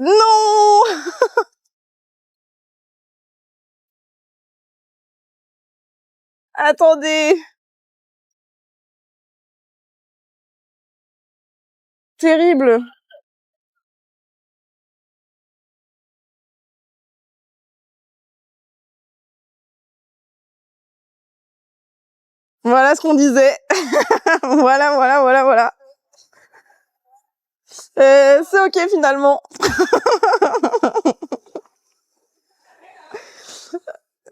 Non. Attendez. Terrible. Voilà ce qu'on disait. Voilà. C'est ok finalement.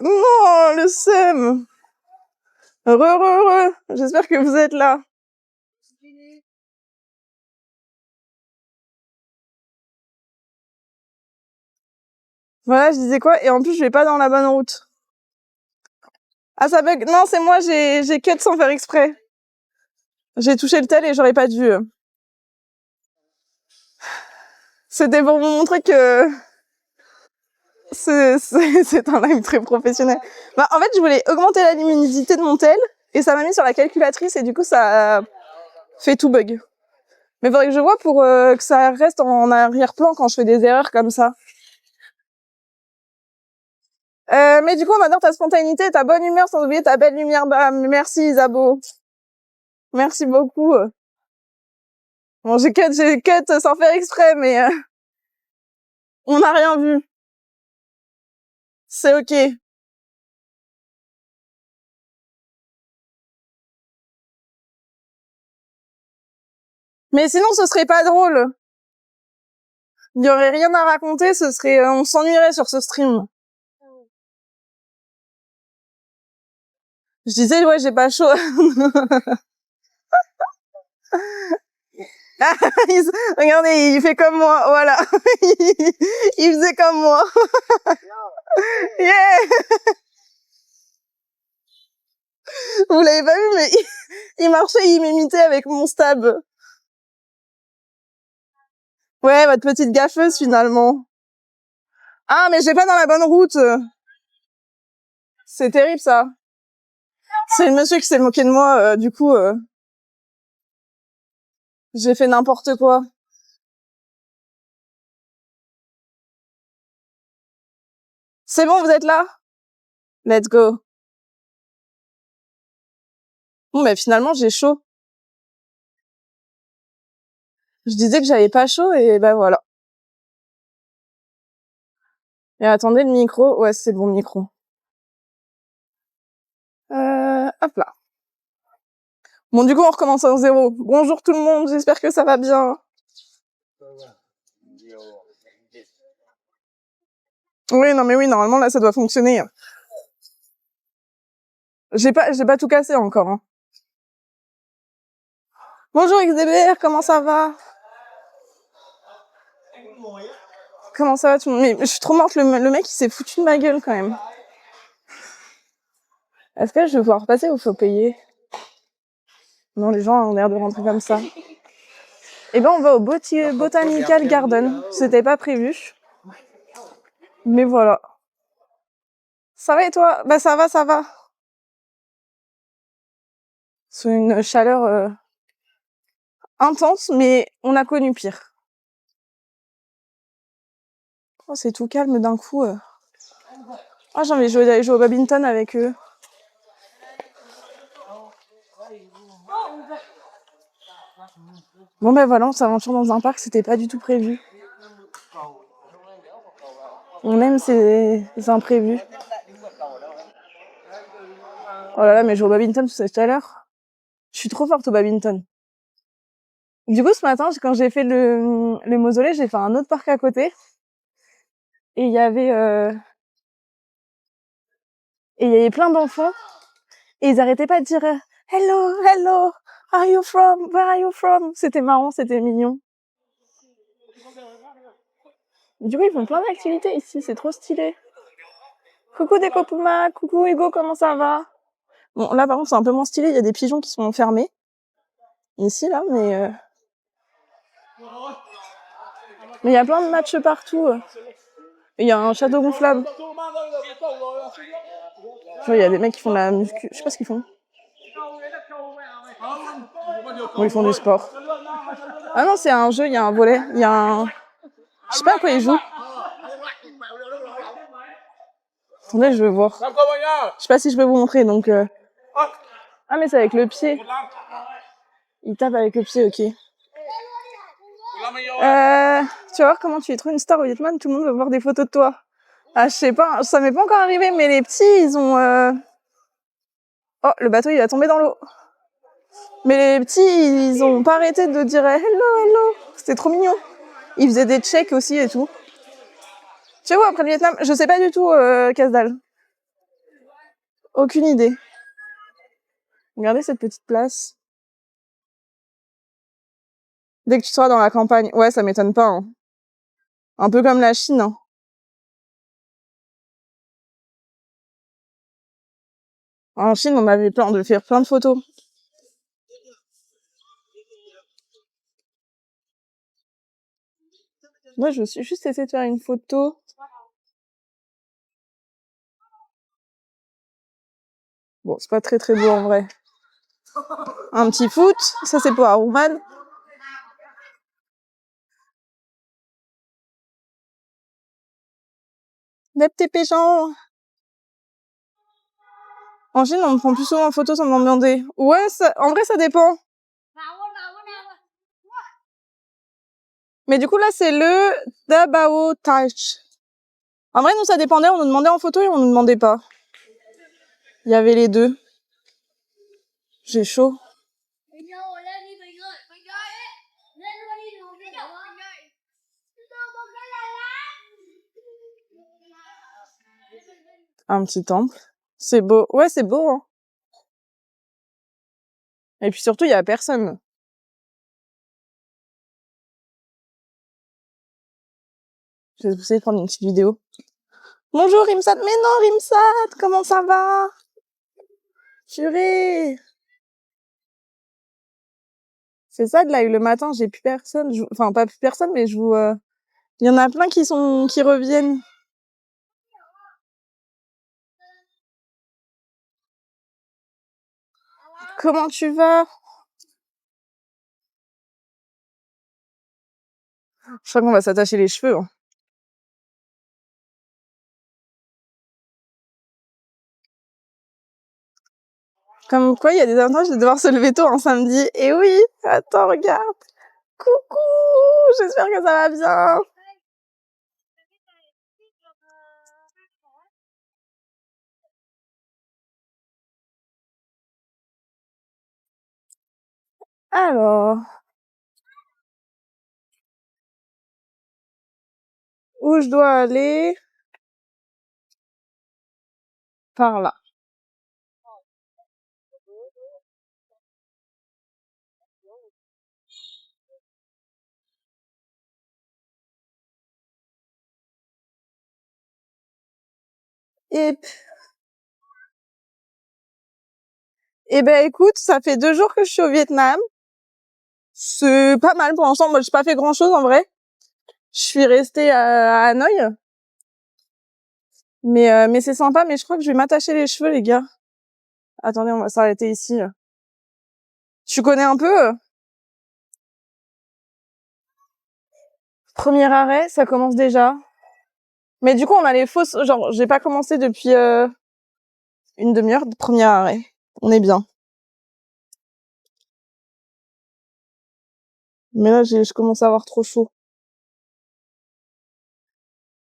Non, le seum. Heureux. J'espère que vous êtes là. Voilà, je disais quoi? Et en plus, je vais pas dans la bonne route. Ah, ça bug. Non, c'est moi, j'ai cut sans faire exprès. J'ai touché le tel et j'aurais pas dû. C'était pour vous montrer que c'est un live très professionnel. Bah, en fait, je voulais augmenter la luminosité de mon tel et ça m'a mis sur la calculatrice et du coup, ça fait tout bug. Mais faudrait que je vois pour que ça reste en arrière-plan quand je fais des erreurs comme ça. Mais du coup, on adore ta spontanéité, ta bonne humeur, sans oublier ta belle lumière. Bah, merci Isabeau. Merci beaucoup. Bon, j'ai cut sans faire exprès, mais on n'a rien vu. C'est ok. Mais sinon, ce serait pas drôle. Il y aurait rien à raconter, ce serait, on s'ennuierait sur ce stream. Je disais, ouais, j'ai pas chaud. Regardez, il fait comme moi, voilà. Il faisait comme moi. Yeah. Vous l'avez pas vu, mais il marchait, il m'imitait avec mon stab. Ouais, votre petite gaffeuse, finalement. Ah, mais j'ai pas dans la bonne route. C'est terrible, ça. C'est le monsieur qui s'est moqué de moi, du coup, j'ai fait n'importe quoi. C'est bon, vous êtes là? Let's go. Bon, bah, finalement, j'ai chaud. Je disais que j'avais pas chaud et bah voilà. Et attendez, le micro. Ouais, c'est le bon micro. Hop là. Bon, du coup, on recommence à zéro. Bonjour tout le monde, j'espère que ça va bien. Oui, non, mais oui, normalement, là, ça doit fonctionner. J'ai pas tout cassé encore, hein. Bonjour XDBR, comment ça va? Comment ça va tout le monde? Mais je suis trop morte, le mec, il s'est foutu de ma gueule, quand même. Est-ce que je vais pouvoir passer ou faut payer? Non, les gens ont l'air de rentrer comme ça. Eh ben, on va au Botanical Garden. C'était pas prévu. Mais voilà. Ça va et toi? Bah, ça va. C'est une chaleur intense, mais on a connu pire. Oh, c'est tout calme d'un coup. Ah, j'ai envie d'aller jouer au badminton avec eux. Bon, ben voilà, on s'aventure dans un parc, c'était pas du tout prévu. On aime ces imprévus. Oh là là, mais jouer au badminton tout à l'heure. Je suis trop forte au badminton. Du coup, ce matin, quand j'ai fait le mausolée, j'ai fait un autre parc à côté. Et il y avait plein d'enfants. Et ils arrêtaient pas de dire hello, are you from? Where are you from? C'était marrant, c'était mignon. Du coup, ils font plein d'activités ici, c'est trop stylé. Coucou Dekopuma, coucou Hugo, comment ça va? Bon, là, par contre, c'est un peu moins stylé, il y a des pigeons qui sont enfermés. Ici, là, mais il y a plein de matchs partout. Il y a un château gonflable. Tu vois, il y a des mecs qui font de la muscu. Je sais pas ce qu'ils font. Bon, ils font du sport. Ah non, c'est un jeu, il y a un volet, il y a un... Je sais pas à quoi ils jouent. Attendez, je vais voir. Je sais pas si je peux vous montrer, donc... Ah, mais c'est avec le pied. Il tape avec le pied, ok. Tu vas voir comment tu es trop une star au Vietnam, tout le monde va voir des photos de toi. Ah, je sais pas, ça m'est pas encore arrivé, mais les petits, ils ont... Oh, le bateau, il va tomber dans l'eau. Mais les petits, ils ont pas arrêté de dire hello, hello. C'était trop mignon. Ils faisaient des checks aussi et tout. Tu vois, après le Vietnam, je sais pas du tout, Casdal. Aucune idée. Regardez cette petite place. Dès que tu seras dans la campagne. Ouais, ça m'étonne pas, hein. Un peu comme la Chine, hein. En Chine, on avait plein de faire plein de photos. Moi, je suis juste essayé de faire une photo. Bon, c'est pas très très beau en vrai. Un petit foot, ça c'est pour Arouman. Des petits pigeons. En Chine, on me prend plus souvent en photo sans m'en demander. Ouais, ça, en vrai, ça dépend. Mais du coup, là, c'est le Dabao Touch. En vrai, nous, ça dépendait. On nous demandait en photo et on nous demandait pas. Il y avait les deux. J'ai chaud. Un petit temple. C'est beau. Ouais, c'est beau, hein. Et puis surtout, il y a personne. Je vais essayer de prendre une petite vidéo. Bonjour, Rimsat. Mais non, Rimsat, comment ça va? Purée. C'est ça, de là, le matin, j'ai plus personne. Enfin, pas plus personne, mais je vous... Il y en a plein qui reviennent. Comment tu vas? Je crois qu'on va s'attacher les cheveux, hein. Comme quoi, il y a des avantages de devoir se lever tôt un samedi. Et oui, attends, regarde. Coucou, j'espère que ça va bien. Alors, où je dois aller? Par là. Et, et ben écoute, ça fait 2 jours que je suis au Vietnam. C'est pas mal pour l'instant. Moi, j'ai pas fait grand chose en vrai. Je suis restée à Hanoï. Mais c'est sympa, mais je crois que je vais m'attacher les cheveux, les gars. Attendez, on va s'arrêter ici. Tu connais un peu? Premier arrêt, ça commence déjà. Mais du coup, on a les fausses... Genre, j'ai pas commencé depuis une demi-heure de premier arrêt. On est bien. Mais là, je commence à avoir trop chaud.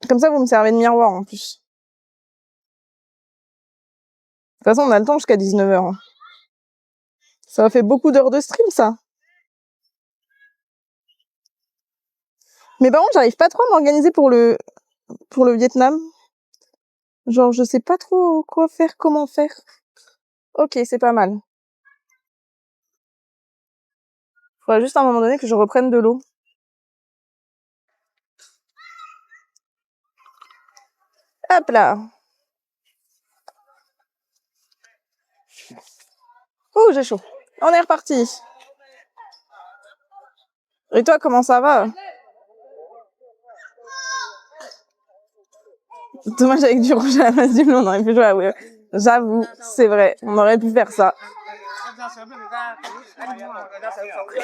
Comme ça, vous me servez de miroir, en plus. De toute façon, on a le temps jusqu'à 19h. Hein. Ça fait beaucoup d'heures de stream, ça. Mais par contre, j'arrive pas trop à m'organiser pour le Vietnam. Genre, je sais pas trop quoi faire, comment faire. Ok, c'est pas mal. Faudra juste à un moment donné que je reprenne de l'eau. Hop là. Oh, j'ai chaud. On est reparti. Et toi, comment ça va? Dommage avec du rouge à la place du bleu, on aurait pu jouer à ouais. J'avoue, c'est vrai, on aurait pu faire ça.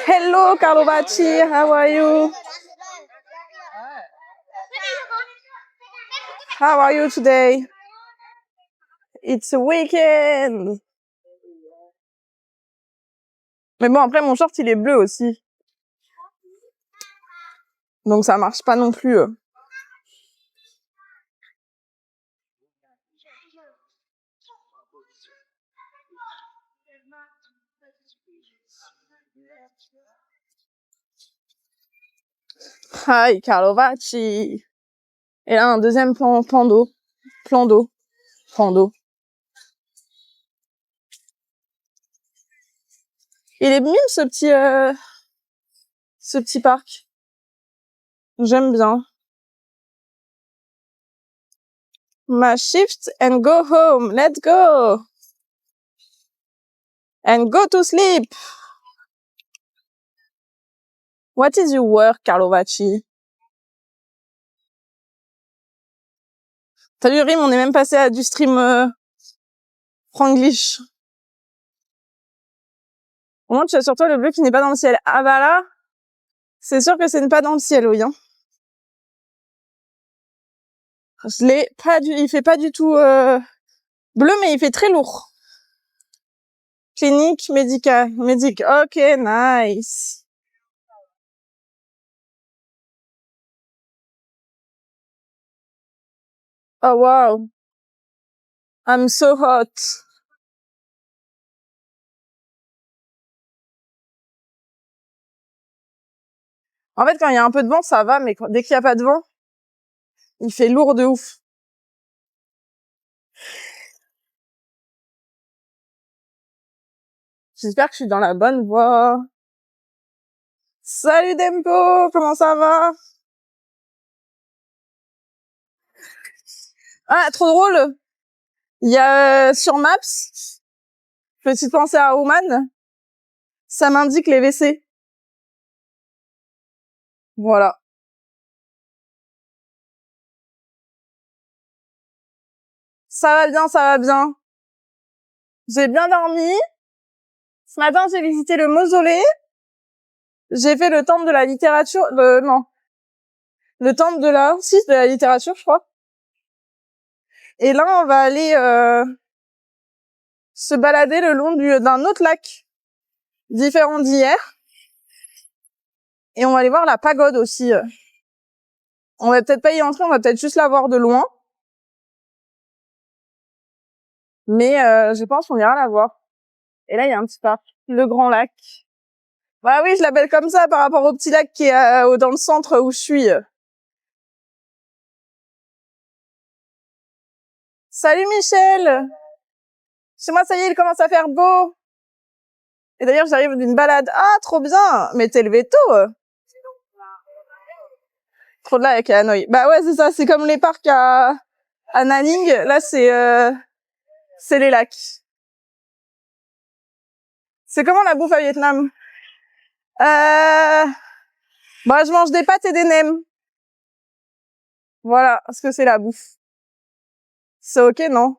Hello, Carlovacci. How are you? How are you today? It's a weekend. Mais bon, après, mon short, il est bleu aussi. Donc, ça marche pas non plus. Hi, Carlovacci. Et là, un deuxième plan d'eau. Plan d'eau. Il est mime, ce petit parc. J'aime bien. My shift and go home. Let's go. And go to sleep. What is your work, Carlovacci? T'as vu, Rim, on est même passé à du stream franglish. Au moins, tu as sur toi le bleu qui n'est pas dans le ciel. Ah bah là, c'est sûr que c'est pas dans le ciel, oui. Hein. Je l'ai pas il fait pas du tout bleu, mais il fait très lourd. Clinique, médical, ok, nice. Oh wow. I'm so hot. En fait, quand il y a un peu de vent, ça va, mais dès qu'il y a pas de vent, il fait lourd de ouf. J'espère que je suis dans la bonne voie. Salut Dempo, comment ça va? Ah, trop drôle. Il y a sur Maps, petite pensée à Oman, ça m'indique les WC. Voilà. Ça va bien, ça va bien. J'ai bien dormi. Ce matin, j'ai visité le mausolée. J'ai fait le temple de la littérature, non. Le temple de la littérature, je crois. Et là, on va aller se balader le long d'un autre lac différent d'hier. Et on va aller voir la pagode aussi. On va peut-être pas y entrer, on va peut-être juste la voir de loin. Mais je pense qu'on ira la voir. Et là, il y a un petit parc, le Grand Lac. Bah oui, je l'appelle comme ça par rapport au petit lac qui est dans le centre où je suis. Salut Michel! Chez moi, ça y est, il commence à faire beau. Et d'ailleurs, j'arrive d'une balade. Ah, trop bien! Mais t'es levé tôt. Trop de lacs à Hanoï. Bah ouais, c'est ça. C'est comme les parcs à Nanning. Là, c'est les lacs. C'est comment la bouffe à Vietnam? Bah, je mange des pâtes et des nems. Voilà, parce que c'est la bouffe. C'est ok, non?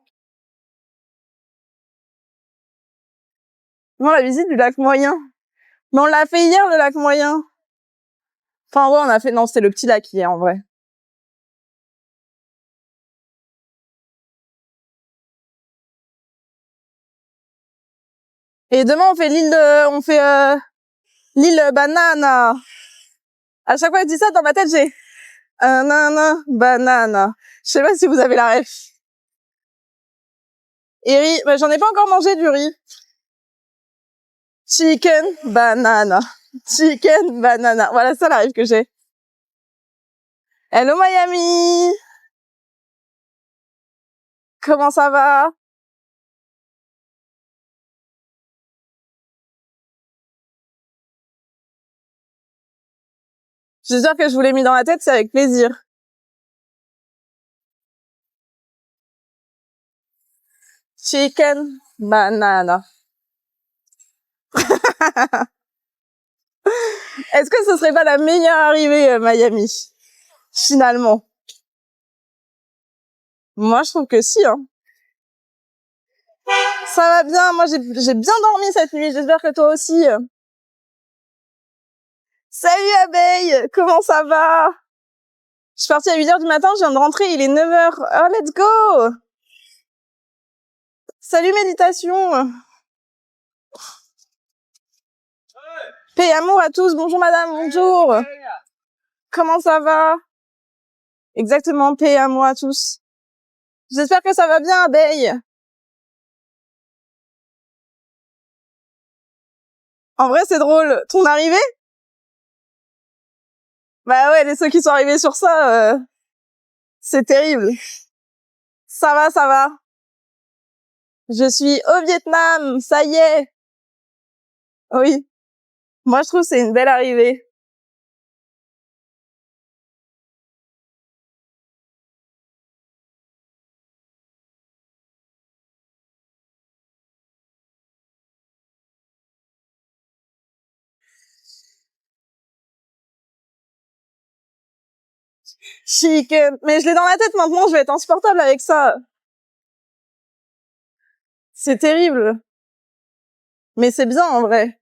Non, la visite du lac moyen. Mais on l'a fait hier, le lac moyen. Enfin, ouais, on a fait... Non, c'était le petit lac hier, en vrai. Et demain, on fait l'île Banana. À chaque fois que je dis ça, dans ma tête, j'ai un nana, banana. Je sais pas si vous avez la ref. Et riz, bah, j'en ai pas encore mangé du riz. Chicken, banana. Chicken, banana. Voilà, ça la ref que j'ai. Hello Miami. Comment ça va? J'espère que je vous l'ai mis dans la tête, c'est avec plaisir. Chicken, banana. Est-ce que ce serait pas la meilleure arrivée, Miami? Finalement. Moi, je trouve que si, hein. Ça va bien, moi j'ai bien dormi cette nuit, j'espère que toi aussi. Salut abeille, comment ça va? Je suis partie à 8h du matin, je viens de rentrer, il est 9h. Oh, let's go! Salut méditation! Paix et amour à tous, bonjour madame, bonjour! Comment ça va? Exactement, paix et amour à tous. J'espère que ça va bien abeille. En vrai c'est drôle, ton arrivée? Bah ouais, les ceux qui sont arrivés sur ça, c'est terrible. Ça va, ça va. Je suis au Vietnam, ça y est. Oui. Moi, je trouve que c'est une belle arrivée. Chic. Mais je l'ai dans la tête maintenant, je vais être insupportable avec ça. C'est terrible. Mais c'est bien, en vrai.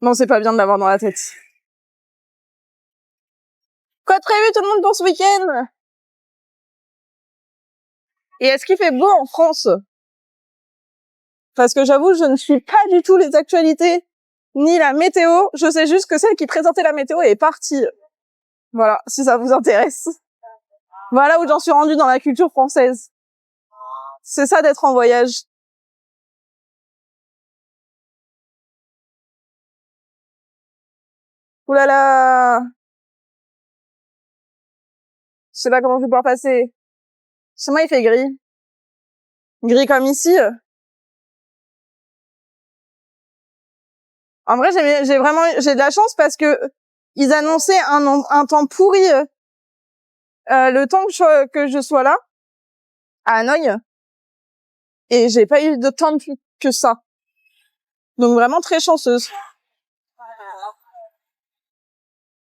Non, c'est pas bien de l'avoir dans la tête. Quoi de prévu tout le monde pour ce week-end? Et est-ce qu'il fait beau en France? Parce que j'avoue, je ne suis pas du tout les actualités, ni la météo. Je sais juste que celle qui présentait la météo est partie. Voilà, si ça vous intéresse. Voilà où j'en suis rendue dans la culture française. C'est ça d'être en voyage. Ouh là là! Je sais pas comment je vais pouvoir passer. Chez moi, il fait gris. Gris comme ici. En vrai, j'ai de la chance parce que ils annonçaient un temps pourri, le temps que je sois là, à Hanoï. Et j'ai pas eu de temps de plus que ça. Donc vraiment très chanceuse.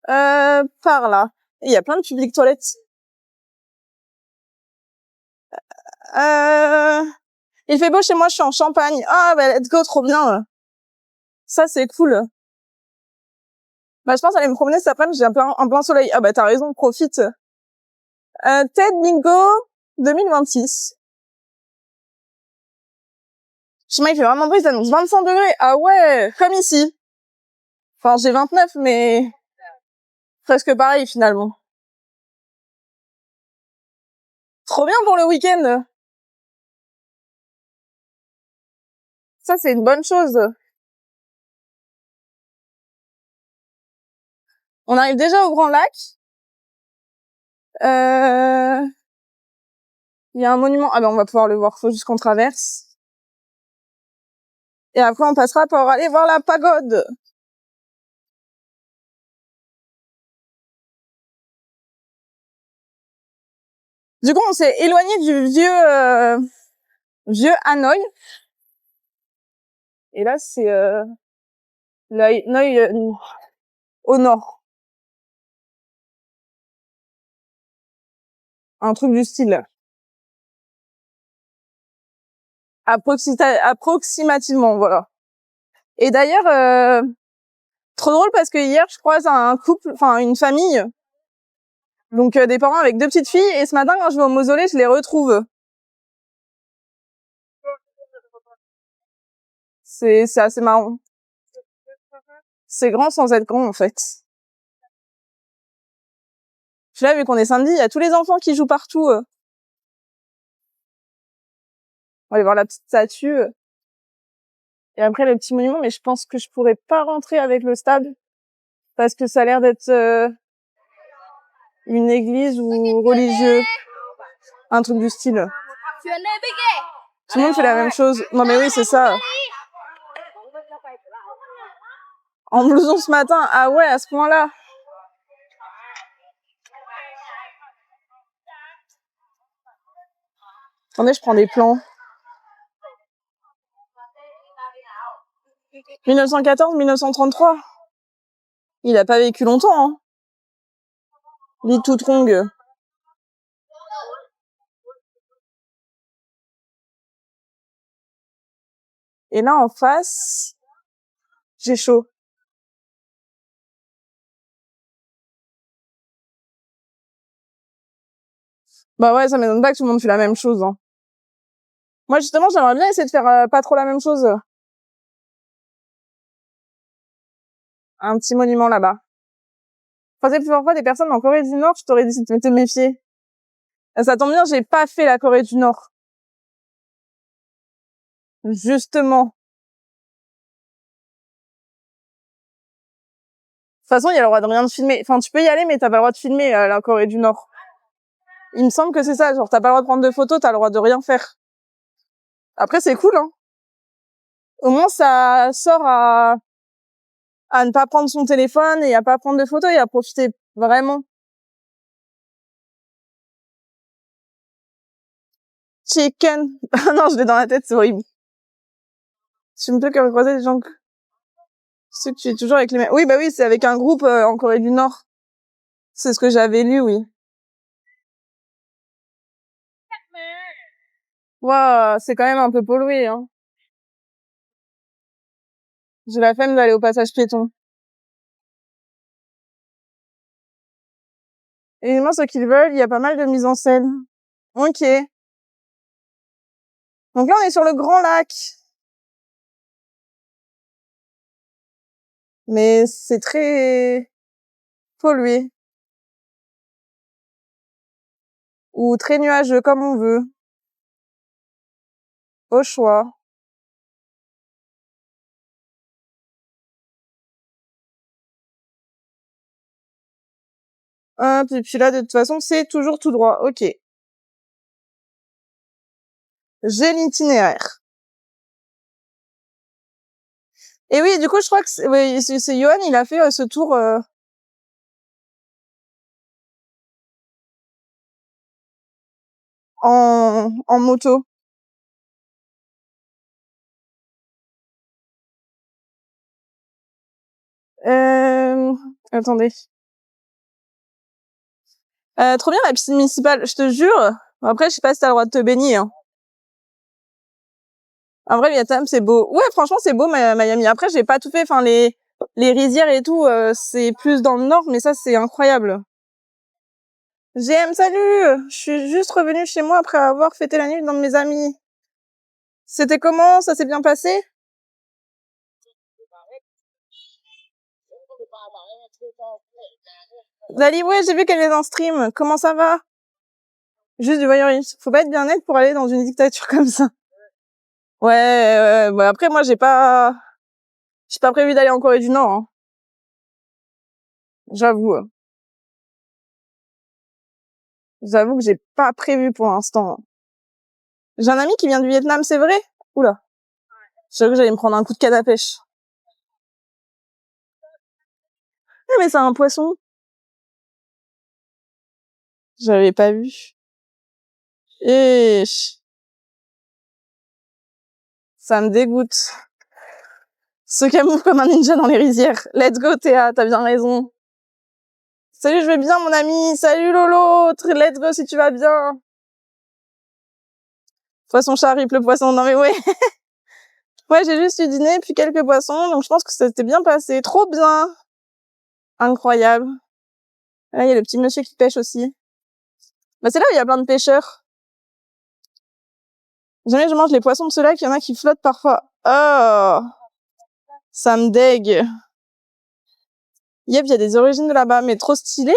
Par là. Il y a plein de publics toilettes. Il fait beau chez moi, je suis en Champagne. Ah, bah, let's go, trop bien. Ça, c'est cool. Bah, je pense aller me promener cet après-midi, j'ai un plein soleil. Ah, bah, t'as raison, profite. TED Bingo 2026. Chez moi, il fait vraiment beau, ils annoncent 25 degrés. Ah ouais, comme ici. Enfin, j'ai 29, mais presque pareil, finalement. Trop bien pour le week-end. Ça, c'est une bonne chose. On arrive déjà au Grand Lac. Il y a un monument. Ah ben, on va pouvoir le voir. Faut juste qu'on traverse. Et après, on passera pour aller voir la pagode. Du coup, on s'est éloigné du vieux Hanoï. Et là, c'est l'Hanoï au nord. Un truc du style. Approximativement, voilà. Et d'ailleurs, trop drôle parce que hier, je croise un couple, enfin une famille, donc des parents avec deux petites filles, et ce matin, quand je vais au mausolée, je les retrouve. C'est assez marrant. C'est grand sans être grand, en fait. Puis là, vu qu'on est samedi, il y a tous les enfants qui jouent partout. On va aller voir la petite statue. Et après, le petit monument, mais je pense que je pourrais pas rentrer avec le stade, parce que ça a l'air d'être une église ou religieux. Un truc du style. Tout le monde fait la même chose. Non mais oui, c'est ça. En blouson ce matin, ah ouais, à ce point-là. Attendez, je prends des plans. 1914-1933. Il a pas vécu longtemps, hein. Lee Tout Trong. Et là, en face, j'ai chaud. Bah ouais, ça m'étonne pas que tout le monde fait la même chose, hein. Moi, justement, j'aimerais bien essayer de faire pas trop la même chose. Un petit monument là-bas. Enfin, c'est plusieurs fois des personnes en Corée du Nord, je t'aurais dit de te méfier. Ça tombe bien, j'ai pas fait la Corée du Nord. Justement. De toute façon, il y a le droit de rien de filmer. Enfin, tu peux y aller, mais t'as pas le droit de filmer la Corée du Nord. Il me semble que c'est ça, genre t'as pas le droit de prendre de photos, t'as le droit de rien faire. Après, c'est cool, hein. Au moins, ça sort à ne pas prendre son téléphone et à pas prendre de photos et à profiter vraiment. Chicken. Ah non, je l'ai dans la tête, c'est horrible. Tu me peux que croiser des gens que... C'est que tu es toujours avec les mêmes... Oui, bah oui, c'est avec un groupe en Corée du Nord. C'est ce que j'avais lu, oui. Waouh, c'est quand même un peu pollué, hein. J'ai la flemme d'aller au passage piéton. Et moi, ce qu'ils veulent, il y a pas mal de mise en scène. Ok. Donc là, on est sur le Grand Lac. Mais c'est très pollué. Ou très nuageux, comme on veut. Au choix. Hop, et puis là, de toute façon, c'est toujours tout droit. Ok. J'ai l'itinéraire. Et oui, du coup, je crois que oui, c'est Johan, il a fait ce tour en moto. Attendez. Trop bien la piscine municipale, je te jure. Après, je sais pas si t'as le droit de te baigner, hein. En vrai, Vietnam, c'est beau. Ouais, franchement, c'est beau, Miami. Après, j'ai pas tout fait. Enfin, les rizières et tout, c'est plus dans le nord, mais ça, c'est incroyable. GM, salut! Je suis juste revenue chez moi après avoir fêté la nuit dans mes amis. C'était comment? Ça s'est bien passé? Dali, ouais, j'ai vu qu'elle est en stream. Comment ça va? Juste du voyeurisme. Faut pas être bien net pour aller dans une dictature comme ça. Ouais, bah après, moi, j'ai pas prévu d'aller en Corée du Nord, hein. J'avoue. J'avoue que j'ai pas prévu pour l'instant. J'ai un ami qui vient du Vietnam, c'est vrai? Oula. Je savais que j'allais me prendre un coup de canne à pêche. Eh, mais c'est un poisson. J'avais pas vu. Et ça me dégoûte. Se camoufle comme un ninja dans les rizières. Let's go, Théa, t'as bien raison. Salut, je vais bien, mon ami. Salut, Lolo. Let's go si tu vas bien. Poisson charip, le poisson. Non, mais ouais. Ouais, j'ai juste eu dîner, puis quelques poissons, donc je pense que ça s'était bien passé. Trop bien. Incroyable. Là, il y a le petit monsieur qui pêche aussi. Bah, c'est là où il y a plein de pêcheurs. Jamais je mange les poissons de ce lac, il y en a qui flottent parfois. Oh, ça me dégue. Yep, il y a des origines de là-bas, mais trop stylé.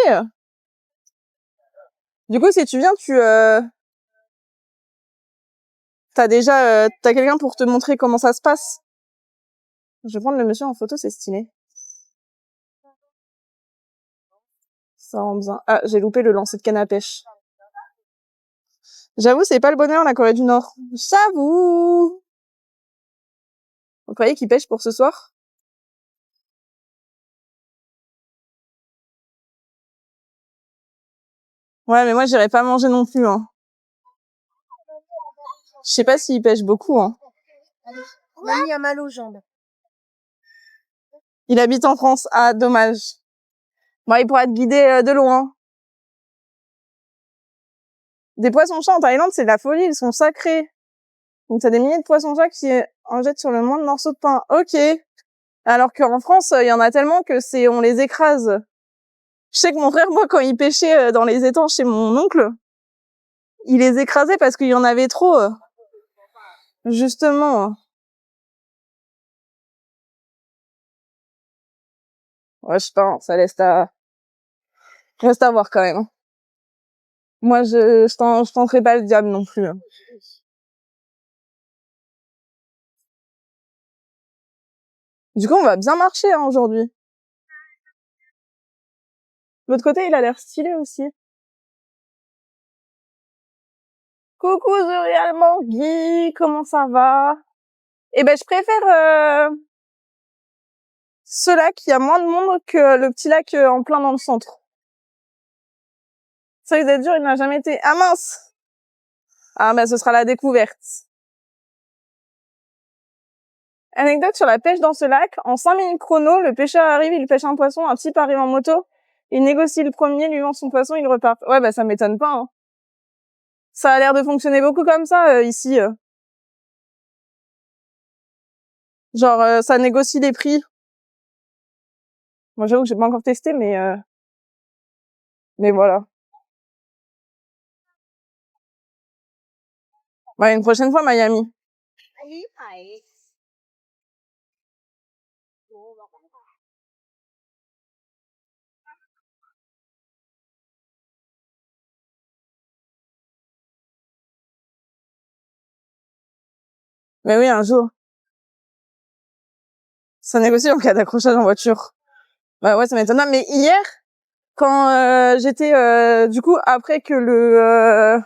Du coup, si tu viens, t'as quelqu'un pour te montrer comment ça se passe. Je vais prendre le monsieur en photo, c'est stylé. Ça rend bien. Ah, j'ai loupé le lancer de canne à pêche. J'avoue, c'est pas le bonheur, la Corée du Nord. J'avoue. Vous croyez qu'ils pêchent pour ce soir? Ouais, mais moi, j'irai pas manger non plus, hein. Je sais pas s'ils pêchent beaucoup, hein. Mamie a mal aux jambes. Il habite en France. Ah, dommage. Bon, il pourra être guidé de loin. Des poissons-chats en Thaïlande, c'est de la folie, ils sont sacrés. Donc t'as des milliers de poissons-chats qui en jette sur le moindre morceau de pain. Ok. Alors qu'en France, il y en a tellement que on les écrase. Je sais que mon frère, moi, quand il pêchait dans les étangs chez mon oncle, il les écrasait parce qu'il y en avait trop. Justement. Ouais, je sais pas, ça reste à voir quand même. Hein. Moi, je tenterai pas le diable non plus. Hein. Du coup, on va bien marcher hein, aujourd'hui. L'autre côté, il a l'air stylé aussi. Coucou The Real Manguy, comment ça va? Eh ben, je préfère ce lac, il y a moins de monde que le petit lac en plein dans le centre. Ça risque d'être dur, il n'a jamais été... Ah mince! Ah bah ce sera la découverte. Anecdote sur la pêche dans ce lac. En 5 minutes chrono, le pêcheur arrive, il pêche un poisson, un type arrive en moto, il négocie le premier, lui vend son poisson, il repart. Ouais bah ça m'étonne pas. Hein. Ça a l'air de fonctionner beaucoup comme ça ici. Genre ça négocie les prix. Moi j'avoue que j'ai pas encore testé mais voilà. Ouais, une prochaine fois Miami. Mais oui, un jour. Ça négocie en cas d'accrochage en voiture. Bah ouais, ça m'étonne pas. Mais hier, quand j'étais du coup après que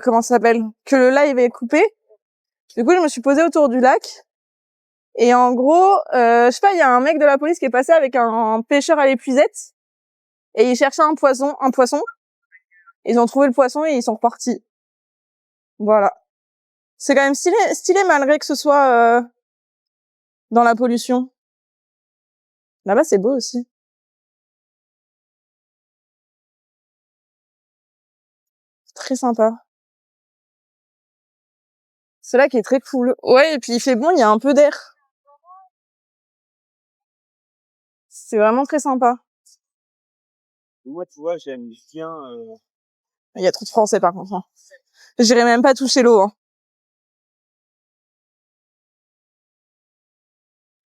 comment ça s'appelle, que le live est coupé, du coup je me suis posée autour du lac et en gros je sais pas, il y a un mec de la police qui est passé avec un pêcheur à l'épuisette et il cherchait un poisson. Ils ont trouvé le poisson et ils sont repartis. Voilà. C'est quand même stylé malgré que ce soit dans la pollution. Là-bas c'est beau aussi. C'est très sympa. Ce lac est très cool. Ouais, et puis il fait bon, il y a un peu d'air. C'est vraiment très sympa. Moi, tu vois, j'aime bien... Il y a trop de Français, par contre. Hein. J'irai même pas toucher l'eau. Hein.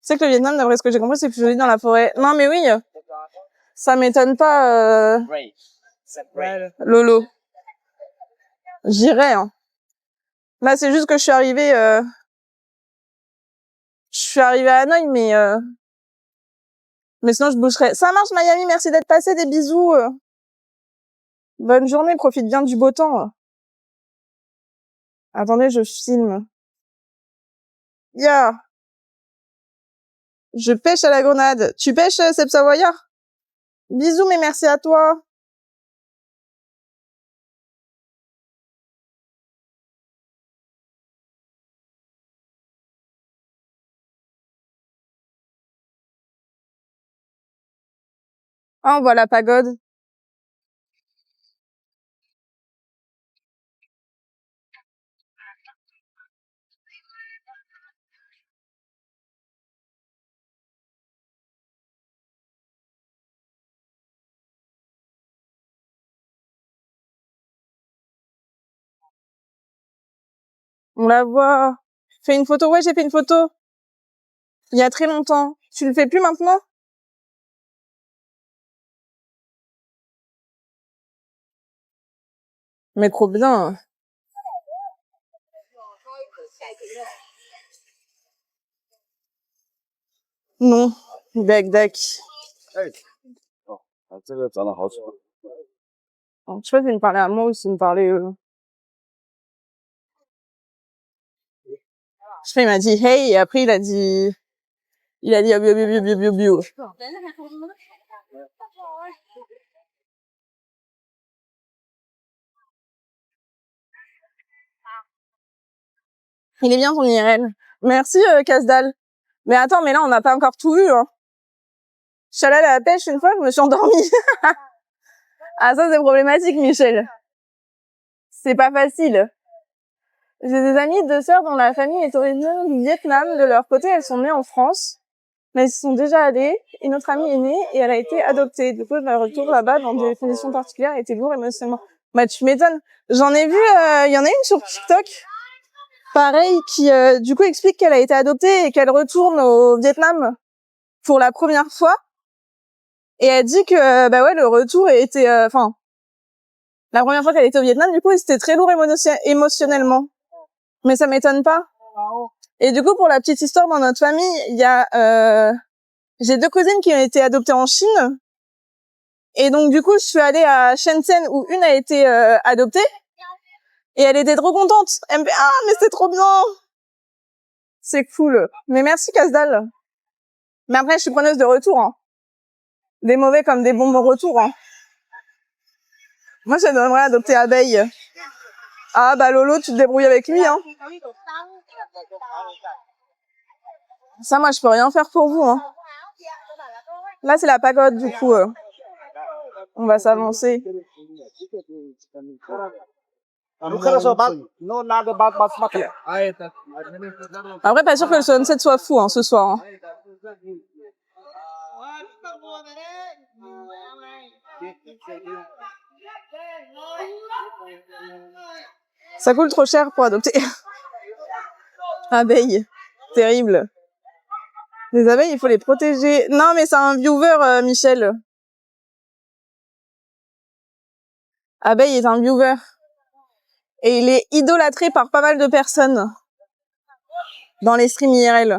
Tu sais que le Vietnam, d'après ce que j'ai compris, c'est plus joli dans la forêt. Non, mais oui, ça m'étonne pas, Lolo. J'irai. Hein. Là, c'est juste que je suis arrivée à Hanoï, mais sinon je bougerai. Ça marche, Miami, merci d'être passé, des bisous. Bonne journée, profite bien du beau temps. Attendez, je filme. Yeah. Je pêche à la grenade. Tu pêches, Seb Savoyard? Bisous, mais merci à toi. Ah, on voit la pagode. On la voit. Fais une photo. Ouais, j'ai fait une photo. Il y a très longtemps. Tu le fais plus maintenant? Mais trop bien. Non. Bagdad.哦，这个长得好丑。Je sais pas si me parlait à moi ou si me parlait Je sais pas, il m'a dit hey et après il a dit bio bio bio bio bio. Il est bien ton IRL. Merci Casdal. Mais attends, mais là on n'a pas encore tout vu hein. Je suis allée à la pêche une fois, je me suis endormie. Ah ça c'est problématique Michel. C'est pas facile. J'ai des amies, deux sœurs dont la famille est originaire du Vietnam. De leur côté, elles sont nées en France, mais elles sont déjà allées. Une autre amie est née et elle a été adoptée. Du coup, le retour là-bas dans des conditions particulières était lourd émotionnellement. Bah, tu m'étonnes. J'en ai vu, il y en a une sur TikTok, pareil, qui du coup explique qu'elle a été adoptée et qu'elle retourne au Vietnam pour la première fois. Et elle dit que bah ouais, le retour était, enfin, la première fois qu'elle était au Vietnam, du coup, c'était très lourd émotionnellement. Mais ça m'étonne pas. Et du coup, pour la petite histoire, dans notre famille, il y a, j'ai deux cousines qui ont été adoptées en Chine. Et donc, du coup, je suis allée à Shenzhen où une a été adoptée. Et elle était trop contente. Elle me fait, ah, mais c'est trop bien. C'est cool. Mais merci, Casdal. Mais après, je suis preneuse de retour, hein. Des mauvais comme des bons retours, hein. Moi, j'aimerais adopter Abeille. Ah, bah, Lolo, tu te débrouilles avec lui, hein. Ça, moi, je peux rien faire pour vous, hein. Là, c'est la pagode, du coup. On va s'avancer. Après, pas sûr que le sunset soit fou, hein, ce soir, hein. Ça coûte trop cher pour adopter. Abeilles. Terrible. Les abeilles, il faut les protéger. Non, mais c'est un viewer, Michel. Abeille est un viewer. Et il est idolâtré par pas mal de personnes. Dans les streams IRL.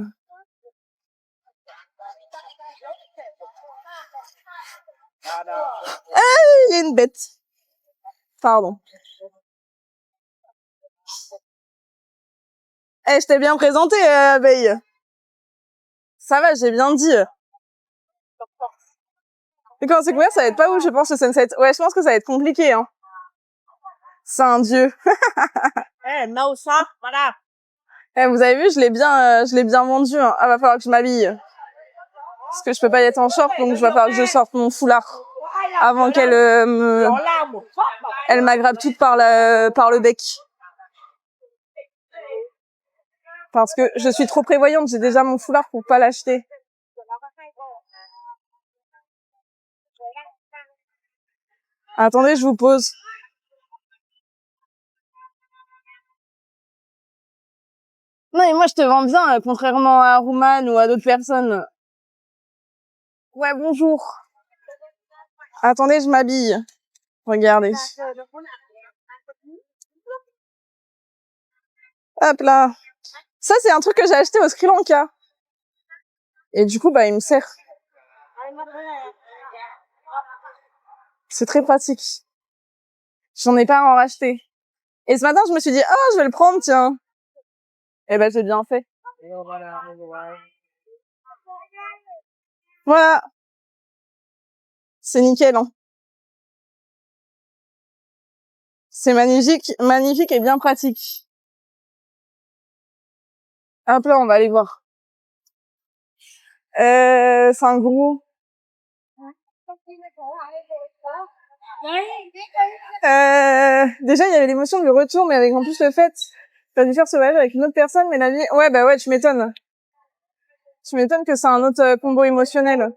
Ah, il y a une bête. Pardon. Eh, je t'ai bien présenté, Abeille. Ça va, j'ai bien dit. Et quand c'est couvert, ça va être pas ouf, je pense, le sunset. Ouais, je pense que ça va être compliqué, hein. C'est un dieu. No sock, madame. Eh, vous avez vu, je l'ai bien vendu, hein. Ah, va falloir que je m'habille. Parce que je peux pas y être en short, donc je va falloir que je sorte mon foulard. Avant qu'elle elle m'aggrappe toute par le bec. Parce que je suis trop prévoyante, j'ai déjà mon foulard pour pas l'acheter. Attendez, je vous pose. Non, mais moi, je te vends bien, contrairement à Rouman ou à d'autres personnes. Ouais, bonjour. Attendez, je m'habille. Regardez. Hop là. Ça, c'est un truc que j'ai acheté au Sri Lanka. Et du coup, bah, il me sert. C'est très pratique. J'en ai pas à en racheter. Et ce matin, je me suis dit, oh, je vais le prendre, tiens. Eh ben, j'ai bien fait. Voilà. C'est nickel, hein. C'est magnifique, magnifique et bien pratique. Hop là, on va aller voir. C'est un gros. Déjà, il y avait l'émotion du retour, mais avec en plus le fait de dû faire ce voyage avec une autre personne, mais la vie, ouais, bah ouais, tu m'étonnes. Tu m'étonnes que c'est un autre combo émotionnel.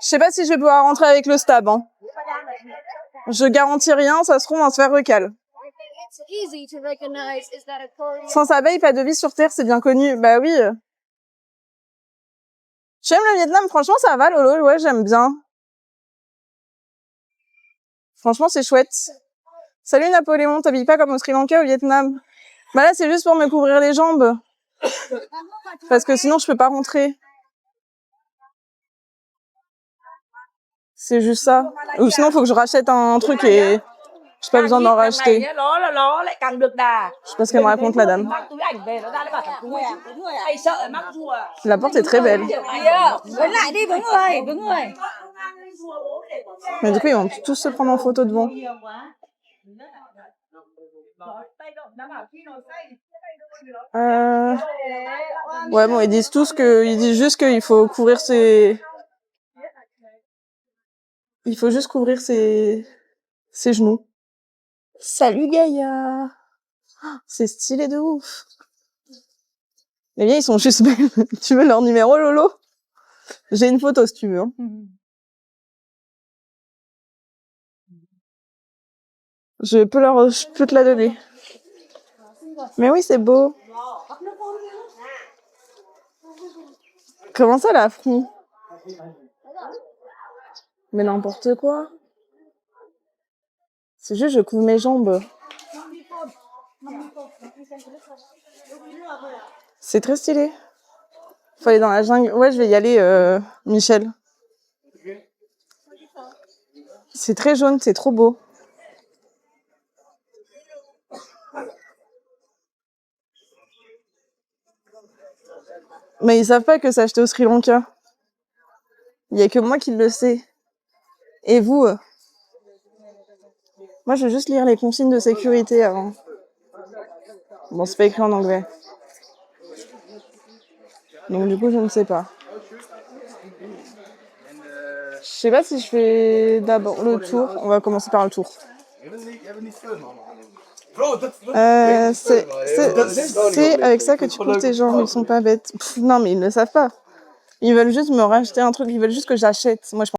Je sais pas si je vais pouvoir rentrer avec le stab, hein. Je garantis rien, ça se trouve, on va se faire recal. Sans abeille, pas de vie sur Terre, c'est bien connu. Bah oui. J'aime le Vietnam, franchement, ça va, Lolo, ouais, j'aime bien. Franchement, c'est chouette. Salut Napoléon, t'habilles pas comme au Sri Lanka, au Vietnam? Bah là, c'est juste pour me couvrir les jambes. Parce que sinon, je peux pas rentrer. C'est juste ça. Ou sinon, faut que je rachète un truc et j'ai pas besoin d'en racheter. Je sais pas ce qu'elle me raconte, la dame. La porte est très belle. Mais du coup, ils vont tous se prendre en photo devant. Ouais, bon, ils disent juste qu'il faut couvrir il faut juste couvrir ses genoux. Salut Gaïa. C'est stylé de ouf. Les miens, ils sont juste belles. Tu veux leur numéro, Lolo? J'ai une photo, si tu veux. Hein. Je peux te la donner. Mais oui, c'est beau. Comment ça, l'affront? Mais n'importe quoi. C'est juste, je couvre mes jambes. C'est très stylé. Faut aller dans la jungle. Ouais, je vais y aller, Michel. C'est très jaune, c'est trop beau. Mais ils savent pas que c'est acheté au Sri Lanka. Il y a que moi qui le sais. Et vous? Moi, je veux juste lire les consignes de sécurité avant. Bon, c'est pas écrit en anglais. Donc du coup, je ne sais pas. Je sais pas si je fais d'abord le tour. On va commencer par le tour. C'est avec ça que tu couvres tes jambes. Ils sont pas bêtes. Pff, non, mais ils ne le savent pas. Ils veulent juste me racheter un truc. Ils veulent juste que j'achète. Moi, je